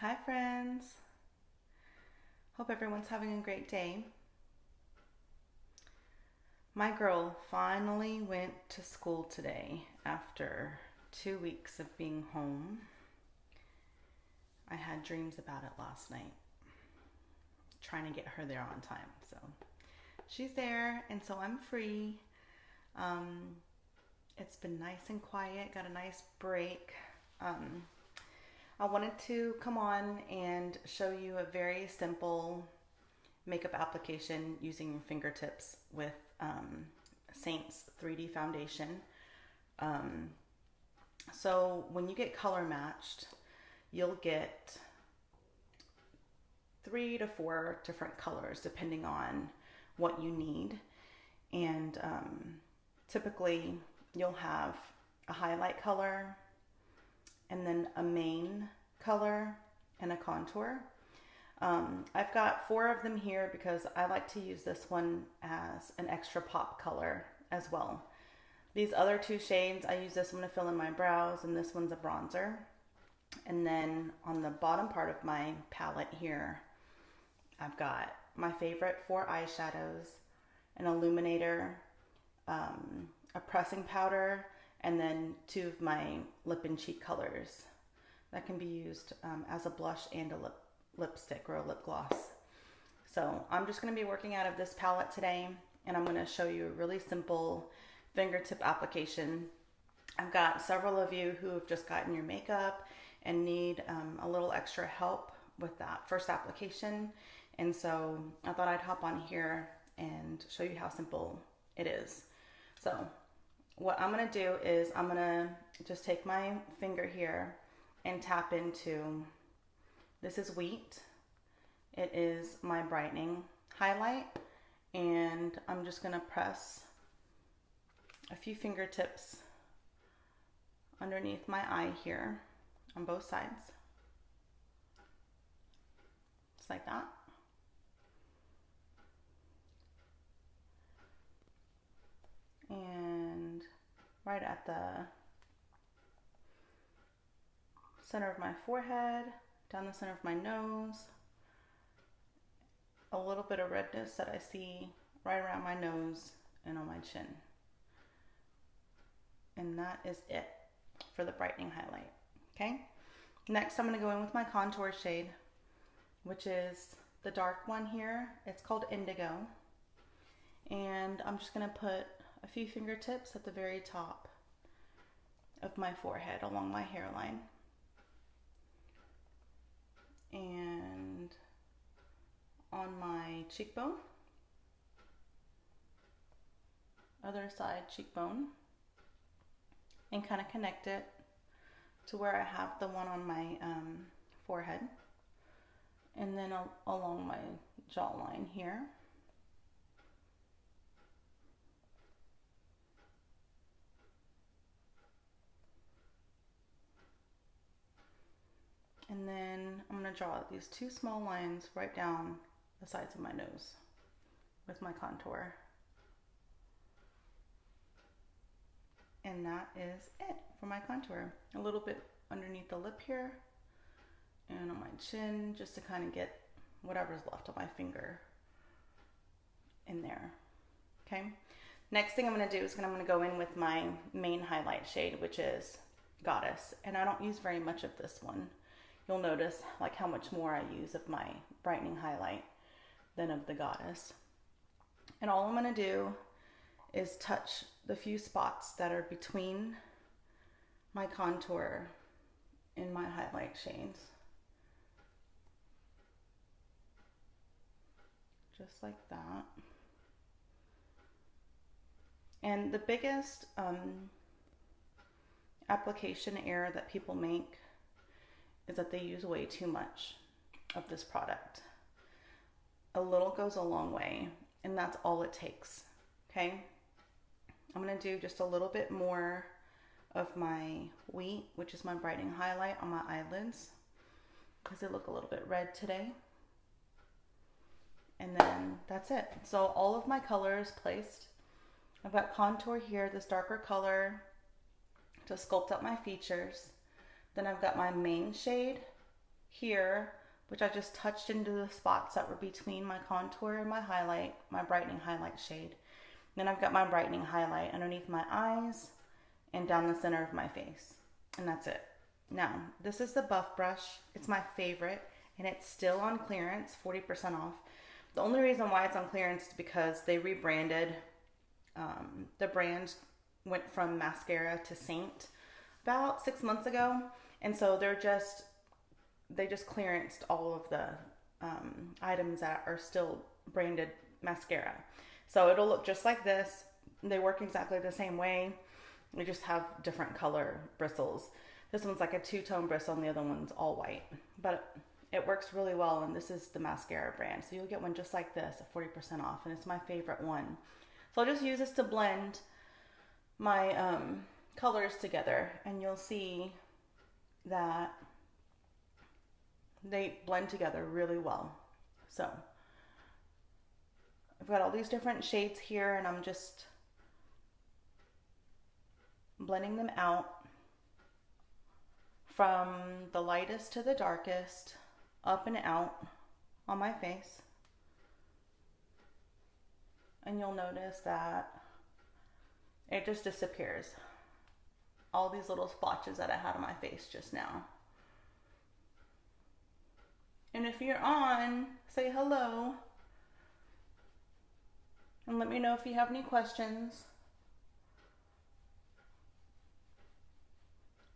Hi friends, hope everyone's having a great day. My girl finally went to school today after 2 weeks of being home. I had dreams about it last night, trying to get her there on time. So she's there, and so I'm free. Um, it's been nice and quiet, got a nice break. Um, I wanted to come on and show you a very simple makeup application using your fingertips with Seint's 3D foundation. Um, so when you get color matched, you'll get 3 to 4 different colors depending on what you need. And typically you'll have a highlight color and then a main color and a contour. I've got 4 of them here because I like to use this one as an extra pop color as well. These other 2 shades, I use this one to fill in my brows, and this one's a bronzer. And then on the bottom part of my palette here, I've got my favorite 4 eyeshadows, an illuminator, a pressing powder, and then 2 of my lip and cheek colors that can be used as a blush and a lipstick or a lip gloss. So I'm just going to be working out of this palette today, and I'm going to show you a really simple fingertip application. I've got several of you who have just gotten your makeup and need a little extra help with that first application, and so I thought I'd hop on here and show you how simple it is. So what I'm going to do is I'm going to just take my finger here and tap into, this is Wheat. It is my brightening highlight, and I'm just going to press a few fingertips underneath my eye here on both sides, just like that. And right at the center of my forehead, down the center of my nose, a little bit of redness that I see right around my nose and on my chin. And that is it for the brightening highlight. Okay, next I'm going to go in with my contour shade, which is the dark one here. It's called Indigo, and I'm just going to put a few fingertips at the very top of my forehead along my hairline, and on my cheekbone, other side cheekbone, and kind of connect it to where I have the one on my forehead, and then along my jawline here. And then I'm going to draw these 2 small lines right down the sides of my nose with my contour. And that is it for my contour. A little bit underneath the lip here and on my chin, just to kind of get whatever's left on my finger in there. Okay, next thing I'm going to do is I'm going to go in with my main highlight shade, which is Goddess, and I don't use very much of this one. You'll notice like how much more I use of my brightening highlight than of the Goddess. And all I'm going to do is touch the few spots that are between my contour and my highlight shades, just like that. And the biggest application error that people make is that they use way too much of this product. A little goes a long way, and that's all it takes. Okay, I'm going to do just a little bit more of my Wheat, which is my brightening highlight, on my eyelids because they look a little bit red today. And then that's it. So all of my colors placed. I've got contour here, this darker color to sculpt up my features. Then I've got my main shade here, which I just touched into the spots that were between my contour and my highlight, my brightening highlight shade. Then I've got my brightening highlight underneath my eyes and down the center of my face. And that's it. Now, this is the Buff Brush. It's my favorite, and it's still on clearance, 40% off. The only reason why it's on clearance is because they rebranded. The brand went from mascara to Seint about 6 months ago. And so they just clearanced all of the items that are still branded mascara. So it'll look just like this. They work exactly the same way. They just have different color bristles. This one's like a two-tone bristle and the other one's all white. But it works really well, and this is the mascara brand. So you'll get one just like this at 40% off, and it's my favorite one. So I'll just use this to blend my colors together, and you'll see that they blend together really well. So I've got all these different shades here, and I'm just blending them out from the lightest to the darkest, up and out on my face. And you'll notice that it just disappears. All these little splotches that I had on my face just now. And if you're on, say hello. And let me know if you have any questions.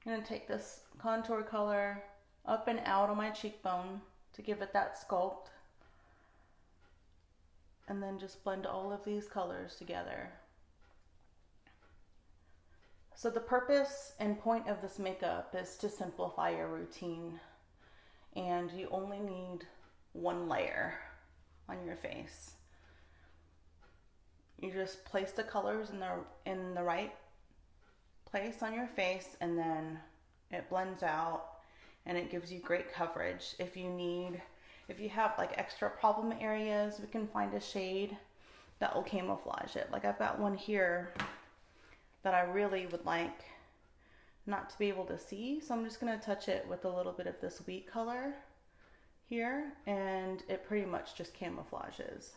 I'm going to take this contour color up and out on my cheekbone to give it that sculpt. And then just blend all of these colors together. So the purpose and point of this makeup is to simplify your routine. And you only need one layer on your face. You just place the colors in the right place on your face, and then it blends out and it gives you great coverage. If you have like extra problem areas, we can find a shade that will camouflage it. Like I've got one here that I really would like not to be able to see, so I'm just going to touch it with a little bit of this wheat color here, and it pretty much just camouflages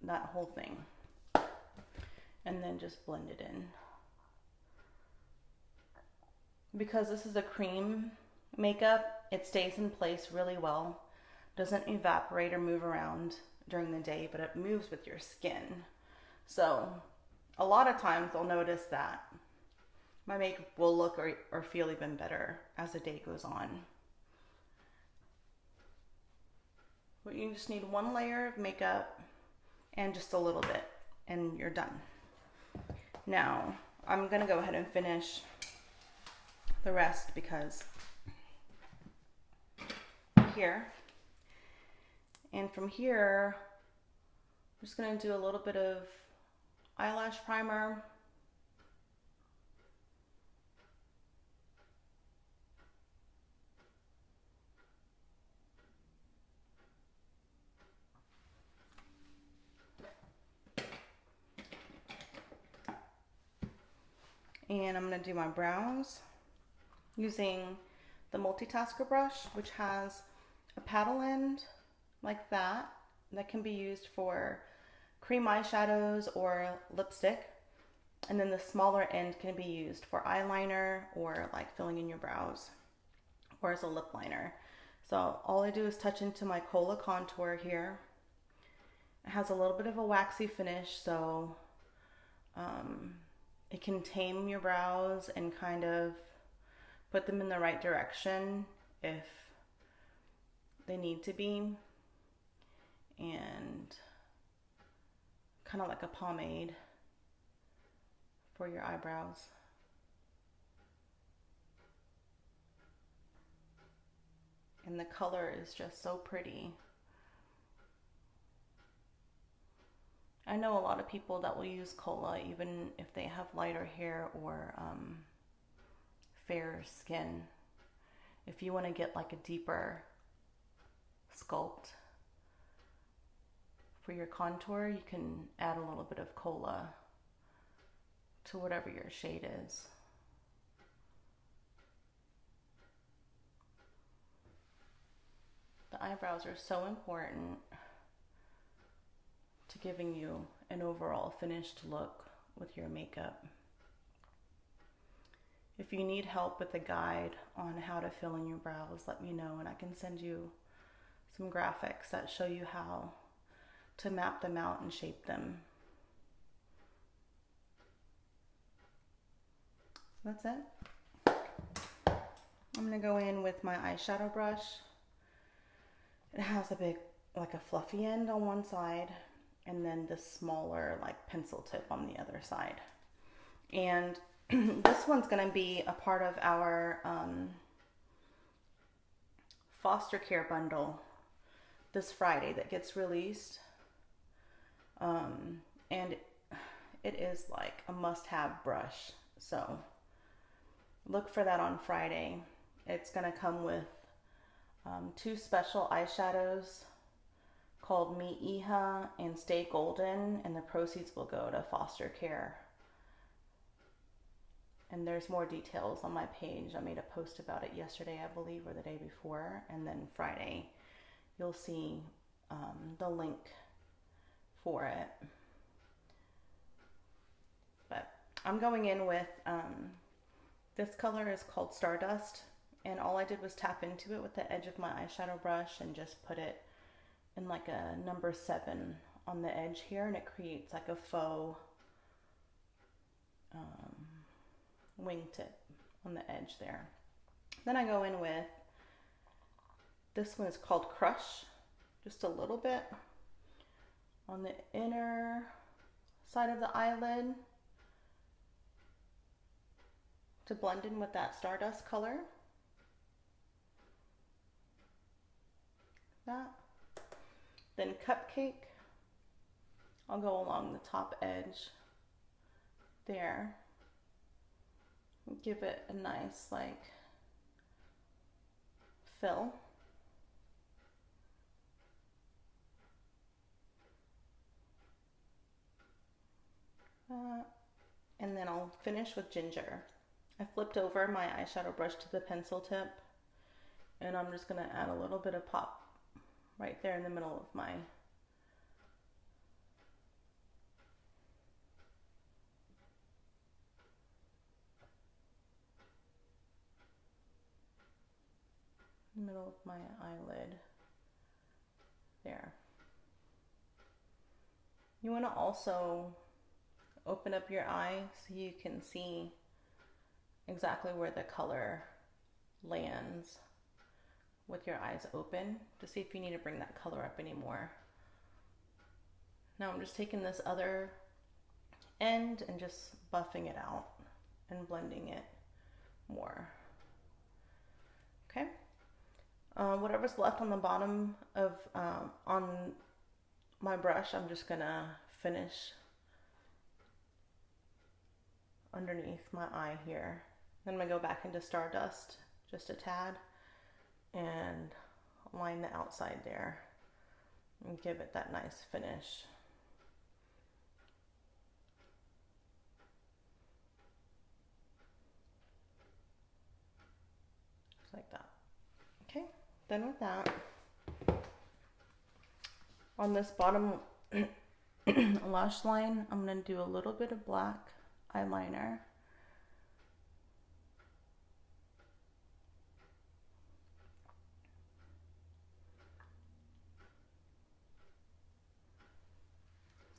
that whole thing. And then just blend it in. Because this is a cream makeup, it stays in place really well. Doesn't evaporate or move around during the day, but it moves with your skin. So a lot of times I'll notice that my makeup will look or feel even better as the day goes on. But you just need one layer of makeup and just a little bit, and you're done. Now, I'm gonna go ahead and finish the rest because here, and from here, I'm just gonna do a little bit of eyelash primer. And I'm going to do my brows using the multitasker brush, which has a paddle end like that can be used for cream eyeshadows or lipstick. And then the smaller end can be used for eyeliner or like filling in your brows or as a lip liner. So all I do is touch into my Cola contour here. It has a little bit of a waxy finish, so it can tame your brows and kind of put them in the right direction if they need to be. And kind of like a pomade for your eyebrows. And the color is just so pretty. I know a lot of people that will use Cola even if they have lighter hair or fair skin. If you want to get like a deeper sculpt for your contour, you can add a little bit of Cola to whatever your shade is. eyebrows are so important to giving you an overall finished look with your makeup. If you need help with a guide on how to fill in your brows, let me know and I can send you some graphics that show you how to map them out and shape them. That's it. I'm gonna go in with my eyeshadow brush. It has a big, like a fluffy end on one side, and then this smaller, like pencil tip on the other side. And this one's gonna be a part of our foster care bundle this Friday that gets released. And it is like a must-have brush. So look for that on Friday. It's gonna come with 2 special eyeshadows called iiiD and Stay Golden, and the proceeds will go to foster care. And there's more details on my page. I made a post about it yesterday, I believe, or the day before, and then Friday you'll see the link for it. But I'm going in with this color is called Stardust, and all I did was tap into it with the edge of my eyeshadow brush and just put it in like a number 7 on the edge here, and it creates like a faux wingtip on the edge there. Then I go in with, this one is called Crush, just a little bit on the inner side of the eyelid to blend in with that Stardust color. That. Then Cupcake, I'll go along the top edge there. Give it a nice like fill. And then I'll finish with Ginger. I flipped over my eyeshadow brush to the pencil tip, and I'm just gonna add a little bit of pop right there in the middle of my eyelid there. You want to also open up your eye so you can see exactly where the color lands with your eyes open, to see if you need to bring that color up anymore. Now I'm just taking this other end and just buffing it out and blending it more. Okay. Whatever's left on the bottom of on my brush, I'm just gonna finish underneath my eye here. Then I'm gonna go back into Stardust just a tad and line the outside there and give it that nice finish. Just like that. Okay, done with that. On this bottom lash line, I'm going to do a little bit of black eyeliner.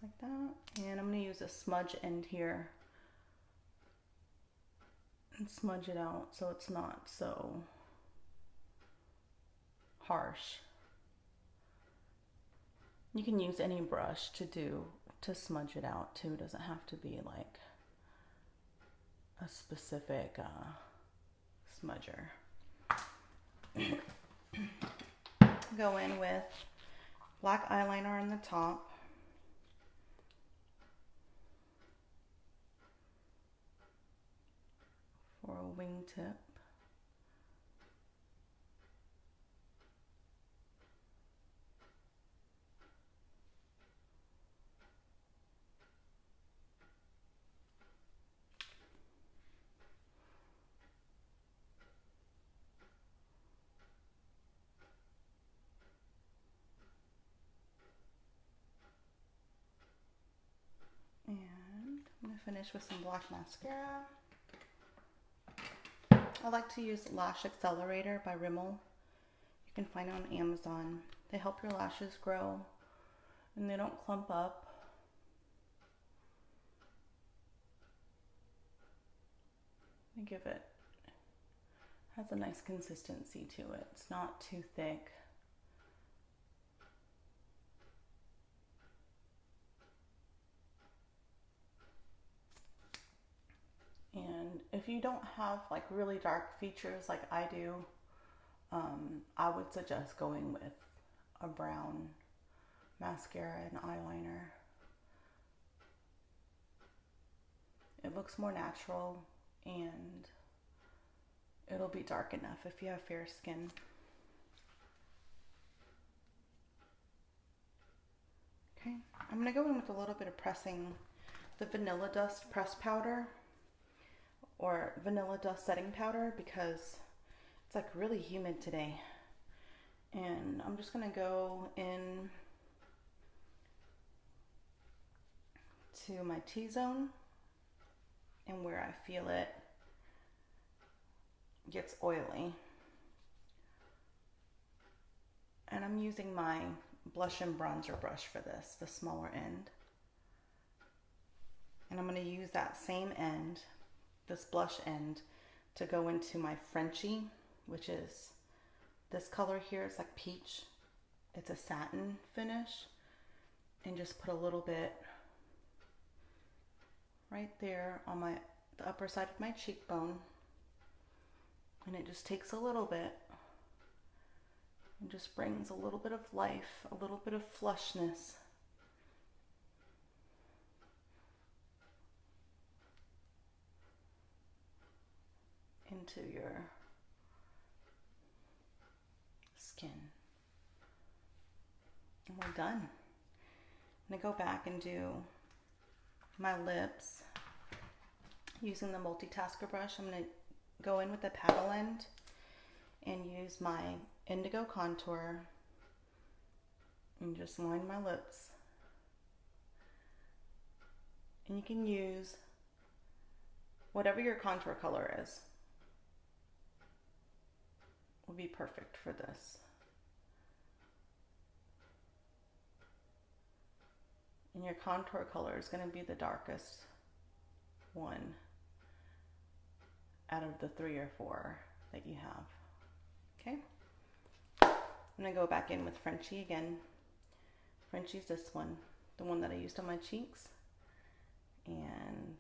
Like that. And I'm going to use a smudge end here and smudge it out so it's not so harsh. You can use any brush to smudge it out too. It doesn't have to be like a specific smudger. Go in with black eyeliner on the top. For a wingtip. finish with some black mascara. I like to use Lash Accelerator by Rimmel. You can find it on Amazon. They help your lashes grow and they don't clump up. They give it, has a nice consistency to it. It's not too thick. And if you don't have like really dark features like I do, I would suggest going with a brown mascara and eyeliner. It looks more natural and it'll be dark enough if you have fair skin. Okay, I'm gonna go in with a little bit of pressing the Vanilla Dust press powder or Vanilla Dust setting powder because it's like really humid today. And I'm just gonna go in to my T-zone and where I feel it gets oily. And I'm using my blush and bronzer brush for this, the smaller end. And I'm going to use that same end, this blush end, to go into my Frenchie, which is this color here. It's like peach. It's a satin finish. And just put a little bit right there on the upper side of my cheekbone. And it just takes a little bit and just brings a little bit of life, a little bit of flushness into your skin. And we're done. I'm gonna go back and do my lips using the multitasker brush. I'm gonna go in with the paddle end and use my indigo contour and just line my lips. And you can use whatever your contour color is. Will be perfect for this. And your contour color is going to be the darkest one out of the 3 or 4 that you have. Okay? I'm going to go back in with Frenchie again. Frenchie's this one, the one that I used on my cheeks. And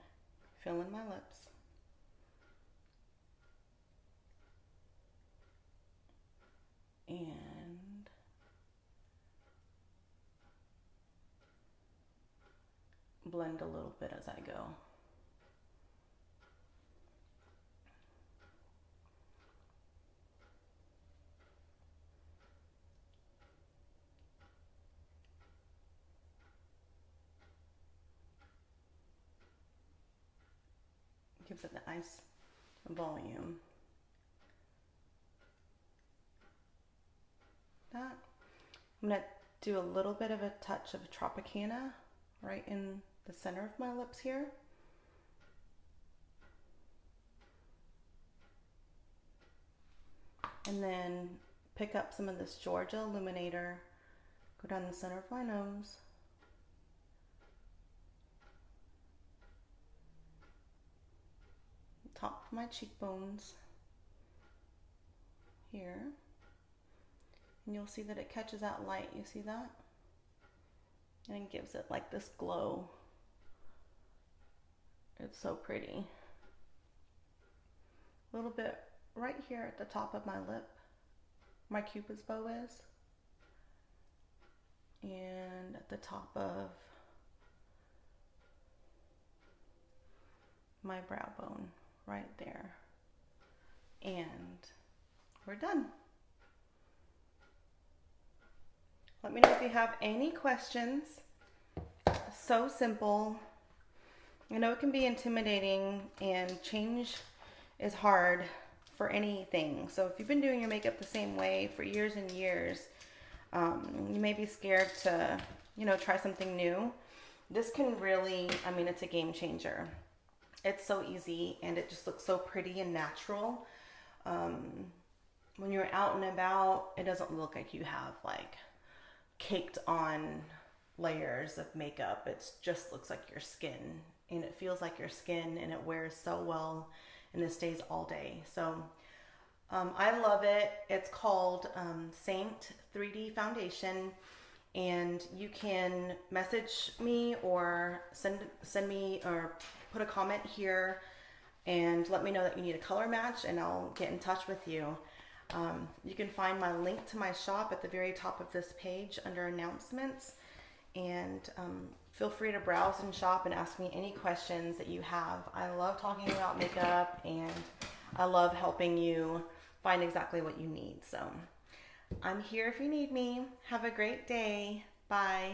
fill in my lips. And blend a little bit as I go. Gives it a nice volume. That. I'm going to do a little bit of a touch of Tropicana right in the center of my lips here. And then pick up some of this Georgia Illuminator, go down the center of my nose. Top of my cheekbones here. And you'll see that it catches that light. You see that? And it gives it like this glow. It's so pretty. A little bit right here at the top of my lip, my Cupid's bow is. And at the top of my brow bone, right there. And we're done. Let me know if you have any questions. So simple. I know it can be intimidating and change is hard for anything. So if you've been doing your makeup the same way for years and years, you may be scared to, try something new. This can really, I mean, it's a game changer. It's so easy and it just looks so pretty and natural. When you're out and about, it doesn't look like you have like caked on layers of makeup. It just looks like your skin, and it feels like your skin, and it wears so well, and it stays all day. So I love it. It's called Seint 3D Foundation, and you can message me or send me or put a comment here and let me know that you need a color match, and I'll get in touch with you. You can find my link to my shop at the very top of this page under announcements, and feel free to browse and shop and ask me any questions that you have. I love talking about makeup, and I love helping you find exactly what you need. So I'm here if you need me. Have a great day. Bye.